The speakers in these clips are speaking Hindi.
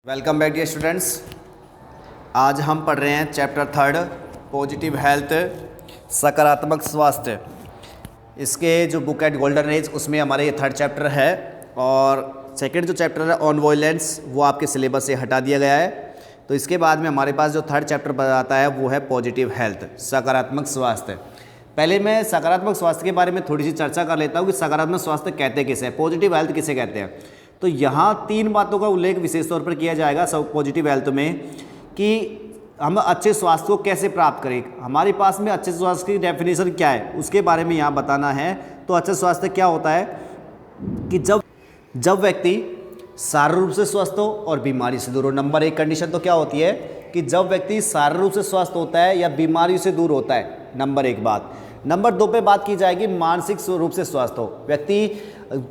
Welcome back dear students. आज हम पढ़ रहे हैं चैप्टर 3 पॉजिटिव हेल्थ, सकारात्मक स्वास्थ्य। इसके जो बुक एट गोल्डन एज उसमें हमारे ये 3rd चैप्टर है और सेकंड जो चैप्टर है ऑन वायलेंस वो आपके सिलेबस से हटा दिया गया है। तो इसके बाद में हमारे पास जो 3rd चैप्टर आता है वो है पॉजिटिव हेल्थ, सकारात्मक स्वास्थ्य। पहले मैं सकारात्मक स्वास्थ्य के बारे में थोड़ी सी चर्चा कर लेता हूँ कि सकारात्मक स्वास्थ्य कहते किसे हैं, पॉजिटिव हेल्थ किसे कहते हैं। तो यहाँ 3 बातों का उल्लेख विशेष तौर पर किया जाएगा सब पॉजिटिव हेल्थ में कि हम अच्छे स्वास्थ्य को कैसे प्राप्त करें। हमारे पास में अच्छे स्वास्थ्य की डेफिनेशन क्या है उसके बारे में यहाँ बताना है। तो अच्छे स्वास्थ्य क्या होता है कि जब व्यक्ति शारीरिक रूप से स्वस्थ हो और बीमारी से दूर हो। नंबर 1 कंडीशन तो क्या होती है कि जब व्यक्ति शारीरिक रूप से स्वस्थ होता है या बीमारी से दूर होता है, नंबर 1 बात। नंबर 2 पे बात की जाएगी मानसिक रूप से स्वस्थ हो। व्यक्ति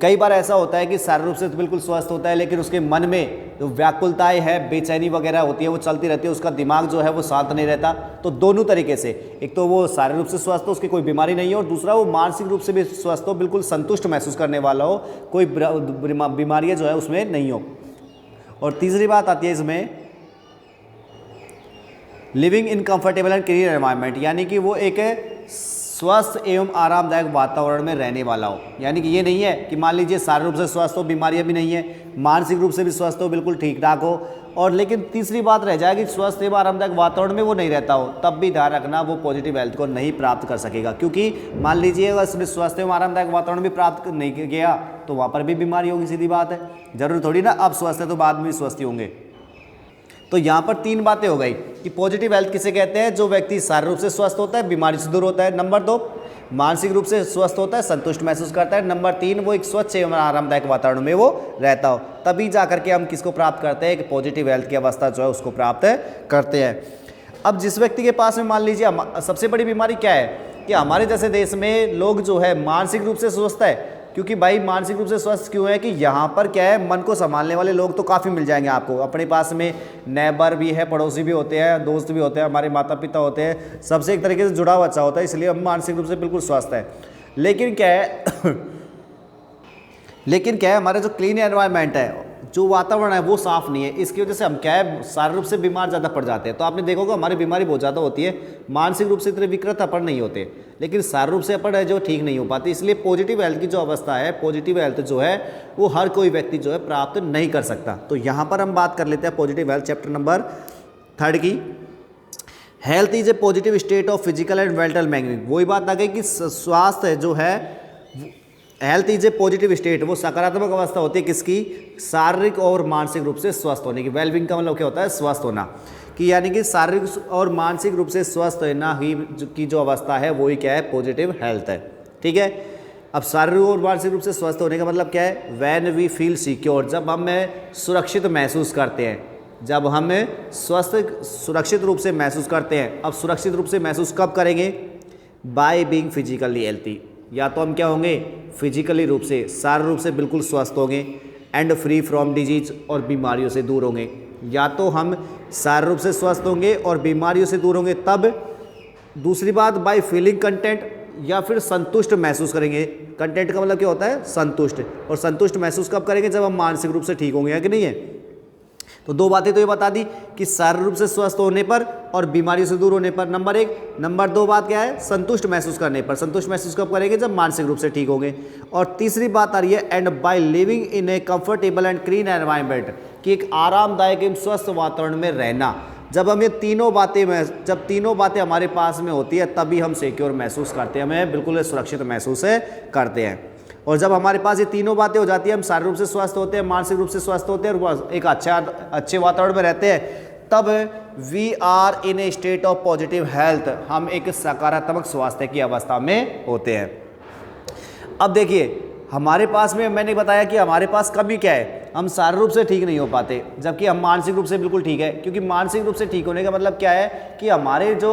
कई बार ऐसा होता है कि शारीरिक रूप से तो बिल्कुल स्वस्थ होता है लेकिन उसके मन में जो व्याकुलताएं है, बेचैनी वगैरह होती है वो चलती रहती है, उसका दिमाग जो है वो शांत नहीं रहता। तो दोनों तरीके से, एक तो वो शारीरिक रूप से स्वस्थ हो, उसकी कोई बीमारी नहीं हो, और दूसरा वो मानसिक रूप से भी स्वस्थ हो, बिल्कुल संतुष्ट महसूस करने वाला हो, कोई बीमारियाँ जो है उसमें नहीं हो। और तीसरी बात आती है इसमें living in comfortable and clean environment, यानी कि वो एक स्वस्थ एवं आरामदायक वातावरण में रहने वाला हो। यानी कि ये नहीं है कि मान लीजिए शारीरिक रूप से स्वस्थ हो, बीमारियां भी नहीं है, मानसिक रूप से भी स्वस्थ हो, बिल्कुल ठीक ठाक हो, और लेकिन तीसरी बात रह जाएगी स्वस्थ एवं आरामदायक वातावरण में वो नहीं रहता हो, तब भी ध्यान रखना वो पॉजिटिव हेल्थ को नहीं प्राप्त कर सकेगा। क्योंकि मान लीजिए अगर स्वस्थ एवं आरामदायक वातावरण भी प्राप्त नहीं किया तो वहाँ पर भी बीमारी होगी, सीधी बात है। जरूरी थोड़ी ना अब स्वस्थ है तो बाद में भी स्वस्थ होंगे। तो यहाँ पर 3 बातें हो गई कि पॉजिटिव हेल्थ किसे कहते हैं, जो व्यक्ति शारीरिक रूप से स्वस्थ होता है, बीमारी से दूर होता है। नंबर 2 मानसिक रूप से स्वस्थ होता है, संतुष्ट महसूस करता है। नंबर 3 वो एक स्वच्छ एवं आरामदायक वातावरण में वो रहता हो, तभी जा करके हम किसको प्राप्त करते हैं कि पॉजिटिव हेल्थ की अवस्था जो है उसको प्राप्त करते हैं। अब जिस व्यक्ति के पास में मान लीजिए सबसे बड़ी बीमारी क्या है कि हमारे जैसे देश में लोग जो है मानसिक रूप से स्वस्थ है। क्योंकि भाई मानसिक रूप से स्वस्थ क्यों है कि यहाँ पर क्या है, मन को संभालने वाले लोग तो काफ़ी मिल जाएंगे आपको। अपने पास में नेबर भी है, पड़ोसी भी होते हैं, दोस्त भी होते हैं, हमारे माता पिता होते हैं, सबसे एक तरीके से जुड़ाव अच्छा होता है, इसलिए हम मानसिक रूप से बिल्कुल स्वस्थ हैं। लेकिन क्या है हमारा जो क्लीन एनवायरनमेंट है, जो वातावरण है वो साफ़ नहीं है। इसकी वजह से हम क्या है शारीरिक रूप से बीमार ज़्यादा पड़ जाते हैं। तो आपने देखोगे हमारी बीमारी बहुत ज़्यादा होती है, मानसिक रूप से इतने विकृत अपन नहीं होते, लेकिन शारीरिक रूप से अपन है जो ठीक नहीं हो पाती। इसलिए पॉजिटिव हेल्थ की जो अवस्था है, पॉजिटिव हेल्थ जो है वो हर कोई व्यक्ति जो है प्राप्त नहीं कर सकता। तो यहाँ पर हम बात कर लेते हैं पॉजिटिव हेल्थ चैप्टर नंबर 3 की। Health is a positive state of physical and mental wellbeing. वही बात आ गई कि स्वास्थ्य जो है, health is a positive state, वो सकारात्मक अवस्था होती है किसकी, शारीरिक और मानसिक रूप से स्वस्थ होने की। वेलबींग का मतलब क्या होता है, स्वस्थ होना कि यानी कि शारीरिक और मानसिक रूप से स्वस्थ होना ही की जो अवस्था है वही क्या है, पॉजिटिव हेल्थ है। ठीक है। अब शारीरिक और मानसिक रूप से स्वस्थ होने का मतलब क्या है, व्हेन वी फील सिक्योर, जब हम सुरक्षित महसूस करते हैं, जब हम सुरक्षित रूप से महसूस करते हैं। अब सुरक्षित रूप से महसूस कब करेंगे, बाय बीइंग फिजिकली हेल्थी, या तो हम क्या होंगे फिजिकली रूप से, शारीरिक रूप से बिल्कुल स्वस्थ होंगे, एंड फ्री फ्रॉम डिजीज, और बीमारियों से दूर होंगे। या तो हम शारीरिक रूप से स्वस्थ होंगे और बीमारियों से दूर होंगे तब। दूसरी बात बाय फीलिंग कंटेंट, या फिर संतुष्ट महसूस करेंगे। कंटेंट का मतलब क्या होता है, संतुष्ट, और संतुष्ट महसूस कब करेंगे, जब हम मानसिक रूप से ठीक होंगे, है कि नहीं है। तो 2 बातें तो ये बता दी कि शारीरिक रूप से स्वस्थ होने पर और बीमारियों से दूर होने पर, नंबर 1। नंबर 2 बात क्या है, संतुष्ट महसूस करने पर। संतुष्ट महसूस कब करेंगे, जब मानसिक रूप से ठीक होंगे। और तीसरी बात आ रही है and by living in A comfortable and clean environment, कि एक आरामदायक एवं स्वस्थ वातावरण में रहना। जब हम ये जब तीनों बातें हमारे पास में होती है तभी हम सिक्योर महसूस करते हैं, हमें बिल्कुल सुरक्षित महसूस करते हैं। और जब हमारे पास ये तीनों बातें हो जाती हैं, हम शारीरिक रूप से स्वस्थ होते हैं, मानसिक रूप से स्वस्थ होते हैं और एक अच्छे वातावरण में रहते हैं, तब we are in a state of positive health, हम एक सकारात्मक स्वास्थ्य की अवस्था में होते हैं। अब देखिए हमारे पास में, मैंने बताया कि हमारे पास कमी क्या है, हम शारीरिक रूप से ठीक नहीं हो पाते जबकि हम मानसिक रूप से बिल्कुल ठीक है। क्योंकि मानसिक रूप से ठीक होने का मतलब क्या है कि हमारे जो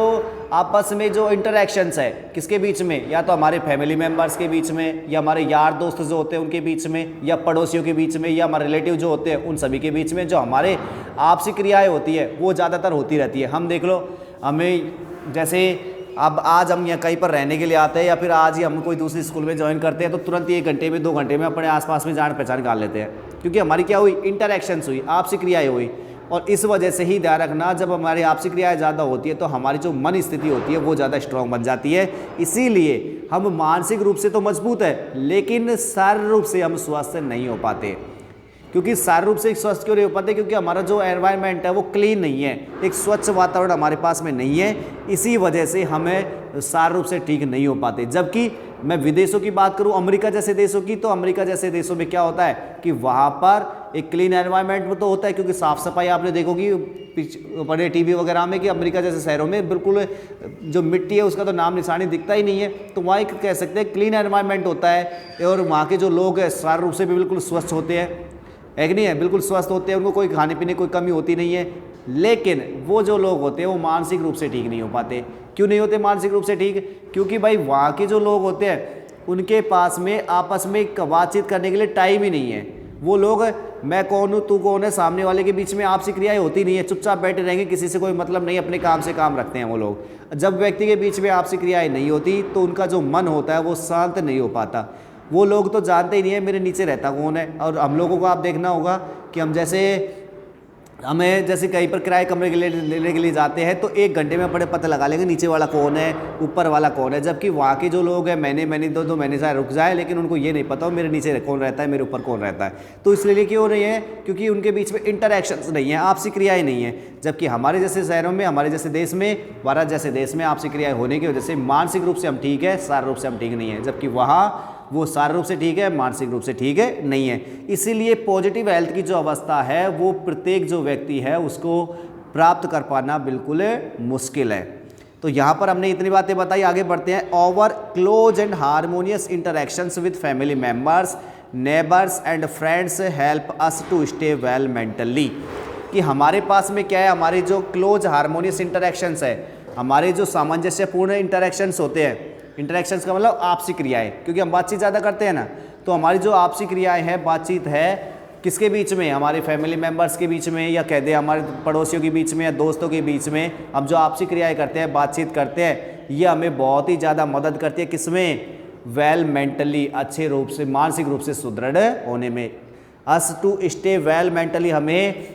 आपस में जो इंटरैक्शंस है किसके बीच में, या तो हमारे फैमिली मेम्बर्स के बीच में, या हमारे यार दोस्त जो होते हैं उनके बीच में, या पड़ोसियों के बीच में, या हमारे रिलेटिव जो होते हैं उन सभी के बीच में, जो हमारे आपसी क्रियाएँ होती है वो ज़्यादातर होती रहती है। हम देख लो, हमें जैसे अब आज हम यहाँ कहीं पर रहने के लिए आते हैं या फिर आज ही हम कोई दूसरी स्कूल में ज्वाइन करते हैं तो तुरंत ही 1 घंटे में 2 घंटे में अपने आसपास में जान पहचान निकाल लेते हैं। क्योंकि हमारी क्या हुई, इंटरैक्शंस हुई, आपसी क्रियाएं हुई। और इस वजह से ही ध्यान रखना, जब हमारी आपसी क्रियाएं ज़्यादा होती है तो हमारी जो मन स्थिति होती है वो ज़्यादा स्ट्रांग बन जाती है। इसीलिए हम मानसिक रूप से तो मजबूत है, लेकिन शारीरिक रूप से हम स्वस्थ नहीं हो पाते। क्योंकि शारीरिक रूप से स्वस्थ क्यों नहीं हो पाते, क्योंकि हमारा जो एनवायरनमेंट है वो क्लीन नहीं है, एक स्वच्छ वातावरण हमारे पास में नहीं है। इसी वजह से हमें शारीरिक रूप से ठीक नहीं हो पाते। जबकि मैं विदेशों की बात करूं, अमेरिका जैसे देशों की, तो अमेरिका जैसे देशों में क्या होता है कि वहाँ पर एक क्लीन एनवायरनमेंट में तो होता है, क्योंकि साफ़ सफाई आपने देखोगी बड़े टीवी वगैरह में कि अमेरिका जैसे शहरों में बिल्कुल जो मिट्टी है उसका तो नाम निशानी दिखता ही नहीं है। तो वहाँ एक कह सकते हैं क्लीन एनवायरनमेंट होता है, और वहाँ के जो लोग हैं शारीरिक रूप से भी बिल्कुल स्वस्थ होते हैं, है कि नहीं है, बिल्कुल स्वस्थ होते हैं, उनको कोई खाने पीने कोई कमी होती नहीं है। लेकिन वो जो लोग होते हैं वो मानसिक रूप से ठीक नहीं हो पाते। क्यों नहीं होते मानसिक रूप से ठीक? क्योंकि भाई वहाँ के जो लोग होते हैं उनके पास में आपस में बातचीत करने के लिए टाइम ही नहीं है। वो लोग मैं कौन हूँ तू कौन है, सामने वाले के बीच में आपसी क्रियाएं होती नहीं है, चुपचाप बैठे रहेंगे, किसी से कोई मतलब नहीं, अपने काम से काम रखते हैं वो लोग। जब व्यक्ति के बीच में आपसी क्रियाएं नहीं होती तो उनका जो मन होता है वो शांत नहीं हो पाता। वो लोग तो जानते ही नहीं है मेरे नीचे रहता कौन है। और हम लोगों को आप देखना होगा कि हमें जैसे कहीं पर किराए कमरे के लिए लेने के लिए जाते हैं तो 1 घंटे में अपने पता लगा लेंगे नीचे वाला कौन है, ऊपर वाला कौन है। जबकि वहाँ के जो लोग हैं महीने 2 महीने से रुक जाए, लेकिन उनको ये नहीं पता हो मेरे नीचे कौन रहता है, मेरे ऊपर कौन रहता है। तो इसलिए क्यों नहीं है? क्योंकि उनके बीच में इंटरैक्शंस नहीं है, आपसी क्रियाएं नहीं है। जबकि हमारे जैसे शहरों में, हमारे जैसे देश में, भारत जैसे देश में आपसी क्रियाएं होने की वजह से मानसिक रूप से हम ठीक है, शारीरिक रूप से हम ठीक नहीं है। जबकि वहाँ वो शारीरिक रूप से ठीक है, मानसिक रूप से ठीक है नहीं है। इसीलिए पॉजिटिव हेल्थ की जो अवस्था है वो प्रत्येक जो व्यक्ति है उसको प्राप्त कर पाना बिल्कुल मुश्किल है। तो यहाँ पर हमने इतनी बातें बताई, आगे बढ़ते हैं। Over close and harmonious interactions with family members, neighbours and friends help us to stay well mentally. कि हमारे पास में क्या है, हमारे जो क्लोज हारमोनियस इंटरेक्शंस है, हमारे जो सामंजस्यपूर्ण इंटरेक्शंस होते हैं, इंटरेक्शंस का मतलब आपसी क्रियाएं, क्योंकि हम बातचीत ज़्यादा करते हैं ना, तो हमारी जो आपसी क्रियाएं हैं, बातचीत है किसके बीच में, हमारे फैमिली मेम्बर्स के बीच में, या कह दे हमारे पड़ोसियों के बीच में, या दोस्तों के बीच में हम जो आपसी क्रियाएं करते हैं, बातचीत करते हैं, ये हमें बहुत ही ज़्यादा मदद करती है किसमें, वेल मेंटली, अच्छे रूप से मानसिक रूप से सुदृढ़ होने में। Us to stay well mentally, हमें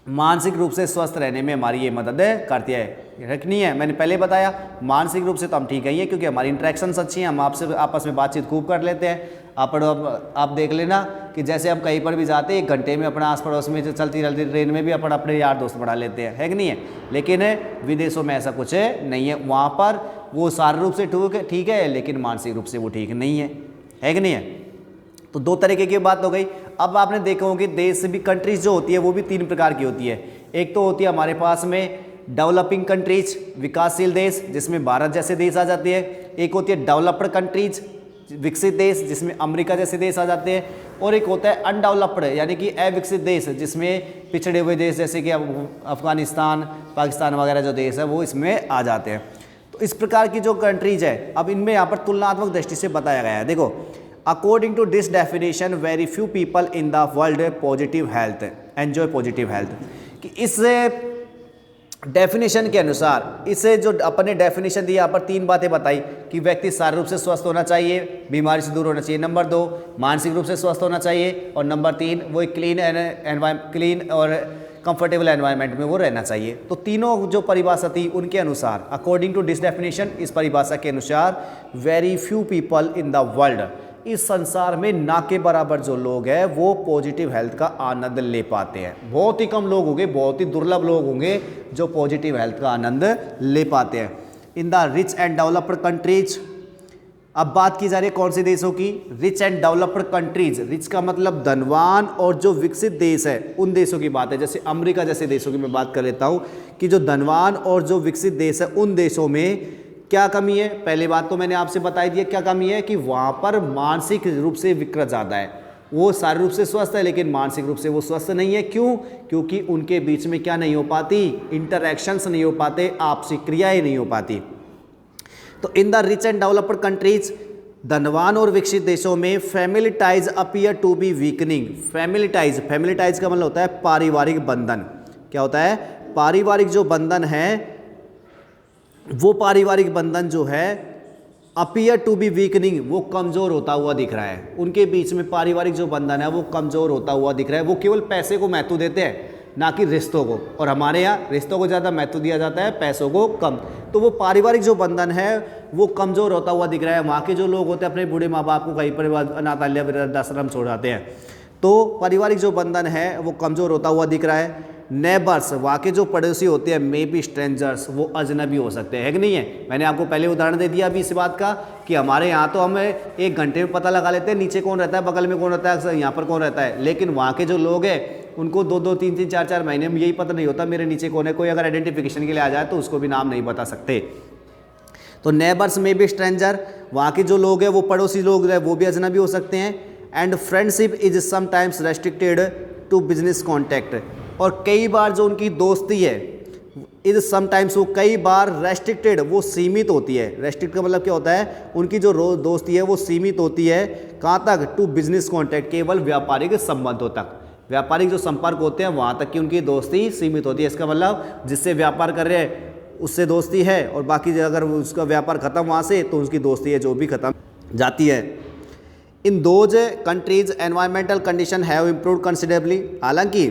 मानसिक रूप से स्वस्थ रहने में हमारी ये मदद करती है। रखनी है, मैंने पहले बताया मानसिक रूप से तो हम ठीक है, क्योंकि हमारी इंटरेक्शंस अच्छी हैं, हम आपस में बातचीत खूब कर लेते हैं। आप देख लेना कि जैसे हम कहीं पर भी जाते हैं 1 घंटे में अपना आस पड़ोस में जो चलती ट्रेन में भी अपने यार दोस्त बढ़ा लेते हैं, है कि नहीं है। लेकिन विदेशों में ऐसा कुछ नहीं है, वहाँ पर वो शारीरिक रूप से ठीक है लेकिन मानसिक रूप से वो ठीक नहीं है कि नहीं है। तो 2 तरीके की बात हो गई। अब आपने देखा होगा कि देश भी, कंट्रीज जो होती है वो भी 3 प्रकार की होती है। एक तो होती है हमारे पास में डेवलपिंग कंट्रीज, विकासशील देश, जिसमें भारत जैसे देश आ जाते हैं। एक होती है डेवलप्ड कंट्रीज, विकसित देश, जिसमें अमेरिका जैसे देश आ जाते हैं। और एक होता है अनडेवलप्ड यानी कि अविकसित देश, जिसमें पिछड़े हुए देश जैसे कि अफगानिस्तान, पाकिस्तान वगैरह जो देश है वो इसमें आ जाते हैं। तो इस प्रकार की जो कंट्रीज है, अब इनमें यहाँ पर तुलनात्मक दृष्टि से बताया गया है। देखो, according to this definition very few people in the world positive health enjoy positive health. कि इस डेफिनेशन के अनुसार, इसे जो अपने डेफिनेशन दी, यहाँ पर 3 बातें बताई कि व्यक्ति शारीरिक रूप से स्वस्थ होना चाहिए, बीमारी से दूर होना चाहिए, नंबर 2 मानसिक रूप से स्वस्थ होना चाहिए, और नंबर 3 वो एक क्लीन और कंफर्टेबल एनवायरनमेंट में वो रहना चाहिए। तो तीनों जो परिभाषा थी उनके अनुसार, अकॉर्डिंग टू दिस डेफिनेशन, इस परिभाषा के अनुसार very few people in the world, इस संसार में ना के बराबर जो लोग हैं वो पॉजिटिव हेल्थ का आनंद ले पाते हैं। बहुत ही कम लोग होंगे, बहुत ही दुर्लभ लोग होंगे जो पॉजिटिव हेल्थ का आनंद ले पाते हैं। इन the rich and developed countries, अब बात की जा रही है कौन से देशों की, rich and developed countries. Rich का मतलब धनवान, और जो विकसित देश है उन देशों की बात है। जैसे अमेरिका जैसे देशों की मैं बात कर लेता हूँ कि जो धनवान और जो विकसित देश है उन देशों में क्या कमी है। पहले बात तो मैंने आपसे बताई दी है, क्या कमी है कि वहाँ पर मानसिक रूप से विकृत ज़्यादा है। वो शारीरिक रूप से स्वस्थ है लेकिन मानसिक रूप से वो स्वस्थ नहीं है। क्यों? क्योंकि उनके बीच में क्या नहीं हो पाती, इंटरैक्शंस नहीं हो पाते, आपसी क्रियाएं नहीं हो पाती। तो in the rich and developed countries, धनवान और विकसित देशों में family ties appear to be weakening. Family ties का मतलब होता है पारिवारिक बंधन। क्या होता है? पारिवारिक जो बंधन है, वो पारिवारिक बंधन जो है अपीयर टू बी वीकनिंग, वो कमज़ोर होता हुआ दिख रहा है। उनके बीच में पारिवारिक जो बंधन है वो कमज़ोर होता हुआ दिख रहा है। वो केवल पैसे को महत्व देते हैं, ना कि रिश्तों को। और हमारे यहाँ रिश्तों को ज़्यादा महत्व दिया जाता है, पैसों को कम। तो वो पारिवारिक जो बंधन है वो कमज़ोर होता हुआ दिख रहा है। वहाँ के जो लोग होते हैं अपने बूढ़े माँ बाप को कहीं पर अनाथालय वृद्धाश्रम छोड़ जाते हैं। तो पारिवारिक जो बंधन है वो कमज़ोर होता हुआ दिख रहा है। नेबर्स, वहाँ के जो पड़ोसी होते हैं, मे बी स्ट्रेंजर्स, वो अजनबी हो सकते हैं, है कि नहीं है। मैंने आपको पहले उदाहरण दे दिया अभी इस बात का कि हमारे यहाँ तो हम 1 घंटे में पता लगा लेते हैं नीचे कौन रहता है, बगल में कौन रहता है, यहाँ पर कौन रहता है। लेकिन वहाँ के जो लोग हैं उनको 2-2, 3-3, 4-4 महीने में यही पता नहीं होता मेरे नीचे कौन है। कोई अगर आइडेंटिफिकेशन के लिए आ जाए तो उसको भी नाम नहीं बता सकते। तो नेबर्स में बी स्ट्रेंजर, वहाँ के जो लोग हैं वो पड़ोसी लोग हैं, वो भी अजनबी हो सकते हैं। And friendship is sometimes restricted to business contact, और कई बार जो उनकी दोस्ती है इज समटाइम्स, वो कई बार रेस्ट्रिक्टेड, वो सीमित होती है। रेस्ट्रिक्ट का मतलब क्या होता है, उनकी जो दोस्ती है वो सीमित होती है। कहाँ तक, टू बिजनेस कॉन्टैक्ट, केवल व्यापारिक संबंधों तक। व्यापारिक जो संपर्क होते हैं वहाँ तक की उनकी दोस्ती सीमित होती है। इसका मतलब जिससे व्यापार कर रहे हैं उससे दोस्ती है, और बाकी अगर उसका व्यापार ख़त्म वहाँ से तो उसकी दोस्ती है जो भी ख़त्म जाती है। In those countries environmental condition have improved considerably, हालांकि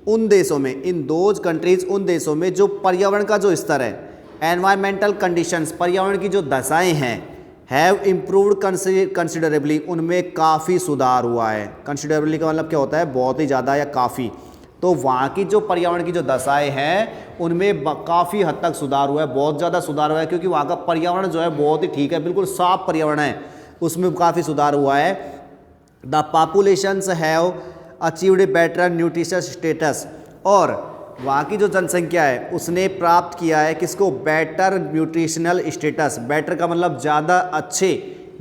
उन देशों में, इन दोज कंट्रीज, उन देशों में जो पर्यावरण का जो स्तर है, एनवायरमेंटल कंडीशंस, पर्यावरण की जो दशाएं हैं, हैव इम्प्रूव्ड कंसिडरेबली, उनमें काफ़ी सुधार हुआ है। कंसिडरेबली का मतलब क्या होता है, बहुत ही ज़्यादा या काफ़ी। तो वहाँ की जो पर्यावरण की जो दशाएं हैं उनमें काफ़ी हद तक सुधार हुआ है, बहुत ज़्यादा सुधार हुआ है, क्योंकि वहाँ का पर्यावरण जो है बहुत ही ठीक है, बिल्कुल साफ पर्यावरण है, उसमें काफ़ी सुधार हुआ है। The populations have achieved better nutritious status, और वहाँ की जो जनसंख्या है उसने प्राप्त किया है किसको, बेटर न्यूट्रिशनल स्टेटस। बेटर का मतलब ज़्यादा अच्छे,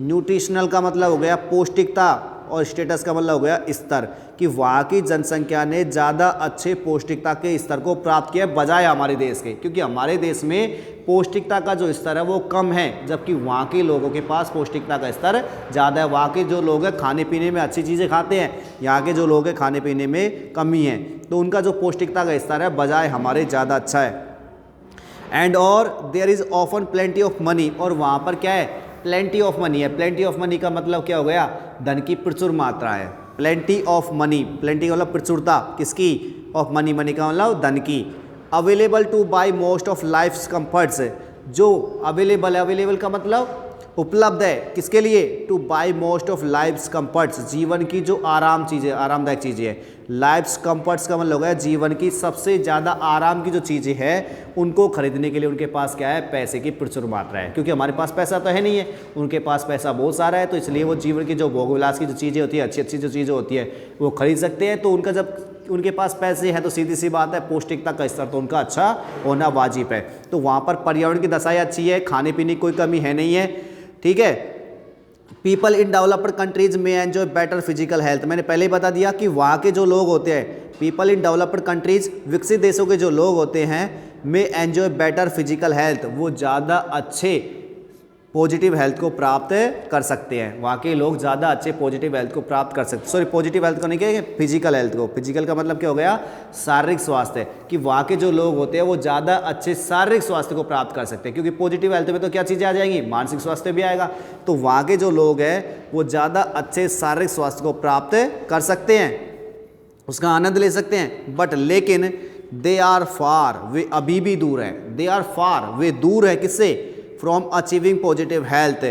न्यूट्रिशनल का मतलब हो गया पौष्टिकता, और स्टेटस का मतलब हो गया स्तर, कि वहाँ की जनसंख्या ने ज़्यादा अच्छे पौष्टिकता के स्तर को प्राप्त किया बजाय हमारे देश के। क्योंकि हमारे देश में पौष्टिकता का जो स्तर है वो कम है, जबकि वहाँ के लोगों के पास पौष्टिकता का स्तर ज़्यादा है। वहाँ के जो लोग हैं खाने पीने में अच्छी चीज़ें खाते हैं, यहाँ के जो लोग हैं खाने पीने में कमी है, तो उनका जो पौष्टिकता का स्तर है बजाय हमारे ज़्यादा अच्छा है। एंड और there is often plenty of money, और वहाँ पर क्या है, प्लेंटी ऑफ मनी है। प्लेंटी ऑफ मनी का मतलब क्या हो गया, धन की प्रचुर मात्रा है। प्लेंटी ऑफ मनी, प्लेंटी का मतलब प्रचुरता किसकी, ऑफ मनी, मनी का मतलब धन की। Available two by most of life comforts, जो अवेलेबल है, अवेलेबल का मतलब उपलब्ध है किसके लिए, two by most of life comforts, जीवन की जो आराम चीज़ें, आरामदायक चीज़ें हैं। लाइफ कंफर्ट्स का मतलब है जीवन की सबसे ज़्यादा आराम की जो चीज़ें हैं उनको खरीदने के लिए उनके पास क्या है, पैसे की प्रचुर मात्रा है। क्योंकि हमारे पास पैसा तो है नहीं है, उनके पास पैसा बहुत सारा है, तो इसलिए वो जीवन की जो भोग विलास की जो चीज़ें होती है, अच्छी अच्छी जो चीज़ें होती है वो खरीद सकते हैं। तो उनका जब उनके पास पैसे हैं तो सीधी सी बात है पौष्टिकता का स्तर तो उनका अच्छा होना वाजिब है। तो वहाँ पर पर्यावरण की दशाएं अच्छी है, खाने पीने की कोई कमी है नहीं है, ठीक है। पीपल इन डेवलप्ड कंट्रीज में एंजॉय बेटर फिजिकल हेल्थ, मैंने पहले ही बता दिया कि वहाँ के जो लोग होते हैं, पीपल इन डेवलप्ड कंट्रीज, विकसित देशों के जो लोग होते हैं, में एंजॉय बेटर फिजिकल हेल्थ, वो ज़्यादा अच्छे पॉजिटिव हेल्थ को प्राप्त कर सकते हैं। वहाँ के लोग ज़्यादा अच्छे पॉजिटिव हेल्थ को प्राप्त कर सकते, सॉरी पॉजिटिव हेल्थ को नहीं कहेंगे, फिजिकल हेल्थ को। फिजिकल का मतलब क्या हो गया, शारीरिक स्वास्थ्य, कि वहाँ के जो लोग होते हैं वो ज़्यादा अच्छे शारीरिक स्वास्थ्य को प्राप्त कर सकते हैं। क्योंकि पॉजिटिव हेल्थ में तो क्या चीज़ें आ जाएंगी, मानसिक स्वास्थ्य भी आएगा। तो वहाँ के जो लोग हैं वो ज़्यादा अच्छे शारीरिक स्वास्थ्य को प्राप्त कर सकते हैं, उसका आनंद ले सकते हैं। बट लेकिन दे आर फार, वे अभी भी दूर हैं, दे आर फार, वे दूर है किससे, from achieving positive health,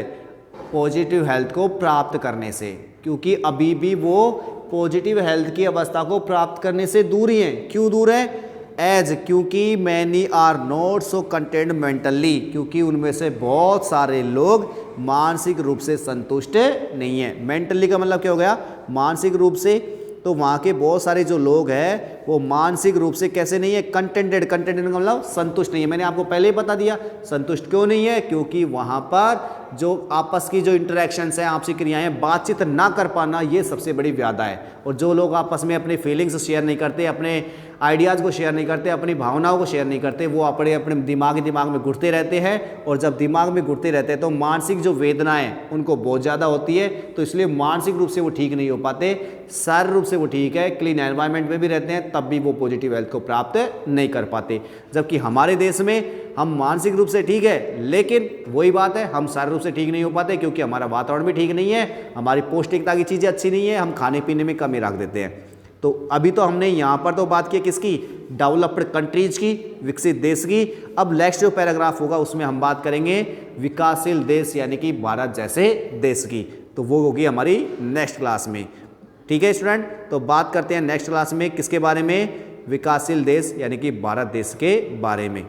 positive health को प्राप्त करने से। क्योंकि अभी भी वो पॉजिटिव हेल्थ की अवस्था को प्राप्त करने से दूर ही हैं। क्यों दूर है, एज, क्योंकि many are not so content mentally, क्योंकि उनमें से बहुत सारे लोग मानसिक रूप से संतुष्ट नहीं है। मेंटली का मतलब क्या हो गया, मानसिक रूप से। तो वहाँ के बहुत सारे जो लोग हैं वो मानसिक रूप से कैसे नहीं है, कंटेंटेड, कंटेंटेड का मतलब संतुष्ट नहीं है। मैंने आपको पहले ही बता दिया संतुष्ट क्यों नहीं है, क्योंकि वहाँ पर जो आपस की जो इंटरेक्शंस हैं, आपसी क्रियाएं, बातचीत ना कर पाना, ये सबसे बड़ी व्याधा है। और जो लोग आपस में अपने फीलिंग्स शेयर नहीं करते, अपने आइडियाज़ को शेयर नहीं करते, अपनी भावनाओं को शेयर नहीं करते, वो अपने अपने दिमाग में घुटते रहते हैं। और जब दिमाग में घुटते रहते हैं तो मानसिक जो वेदनाएं उनको बहुत ज़्यादा होती है, तो इसलिए मानसिक रूप से वो ठीक नहीं हो पाते। शारीरिक रूप से वो ठीक है, क्लीन एनवायरनमेंट में भी रहते हैं, तब भी वो पॉजिटिव हेल्थ को प्राप्त नहीं कर पाते। जबकि हमारे देश में हम मानसिक रूप से ठीक है, लेकिन वही बात है, हम शारीरिक रूप से ठीक नहीं हो पाते, क्योंकि हमारा वातावरण भी ठीक नहीं है, हमारी पौष्टिकता की चीज़ें अच्छी नहीं है, हम खाने पीने में कमी रख देते हैं। तो अभी तो हमने यहाँ पर तो बात की किसकी, डेवलप्ड कंट्रीज की, विकसित देश की। अब नेक्स्ट जो पैराग्राफ होगा उसमें हम बात करेंगे विकासशील देश यानी कि भारत जैसे देश की, तो वो होगी हमारी नेक्स्ट क्लास में। ठीक है स्टूडेंट, तो बात करते हैं नेक्स्ट क्लास में किसके बारे में, विकासशील देश यानी कि भारत देश के बारे में।